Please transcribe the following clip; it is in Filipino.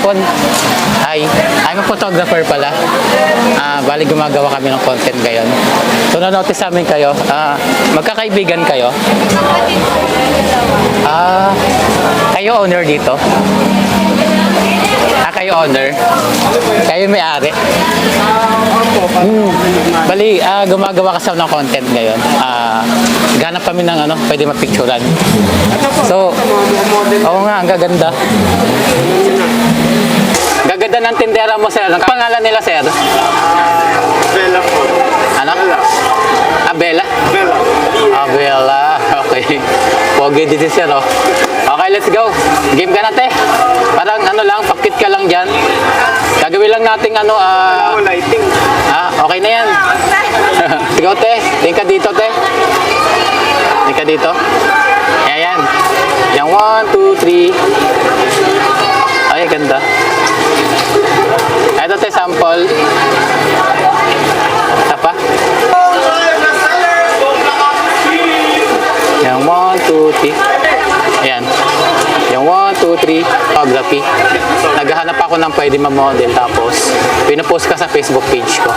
hapon. Hi. I'm a photographer pala. Bali gumagawa kami ng content ngayon. So na-notice namin kayo. Magkakaibigan kayo. Kayo owner dito? Kayo owner? Kayo may-ari? Bali, gumagawa kasi ako ng content ngayon. Ganap kami ng pwede mapicturan. So, oo nga, ang gaganda. Gaganda ng tindera mo, sir. Ang pangalan nila, sir? Bella po. Ano? Bella? Bella. Bella. Okay. Pogi din si sir, oh. Okay, let's go. Game ka na, te. Parang lang, pakit ka lang dyan. Gagawin lang natin Lighting. Okay na yan. Ikaw, te. Tingin ka dito, te. Tingin ka dito. Ayan. Yang 1, 2, 3. Ay, ganda. Ito, te, sample. Isa pa. Yang 1, 2, 3. Ayan. Yung 1, 2, 3, photography. Naghahanap ako ng pwede ma-model tapos pinapost ka sa Facebook page ko.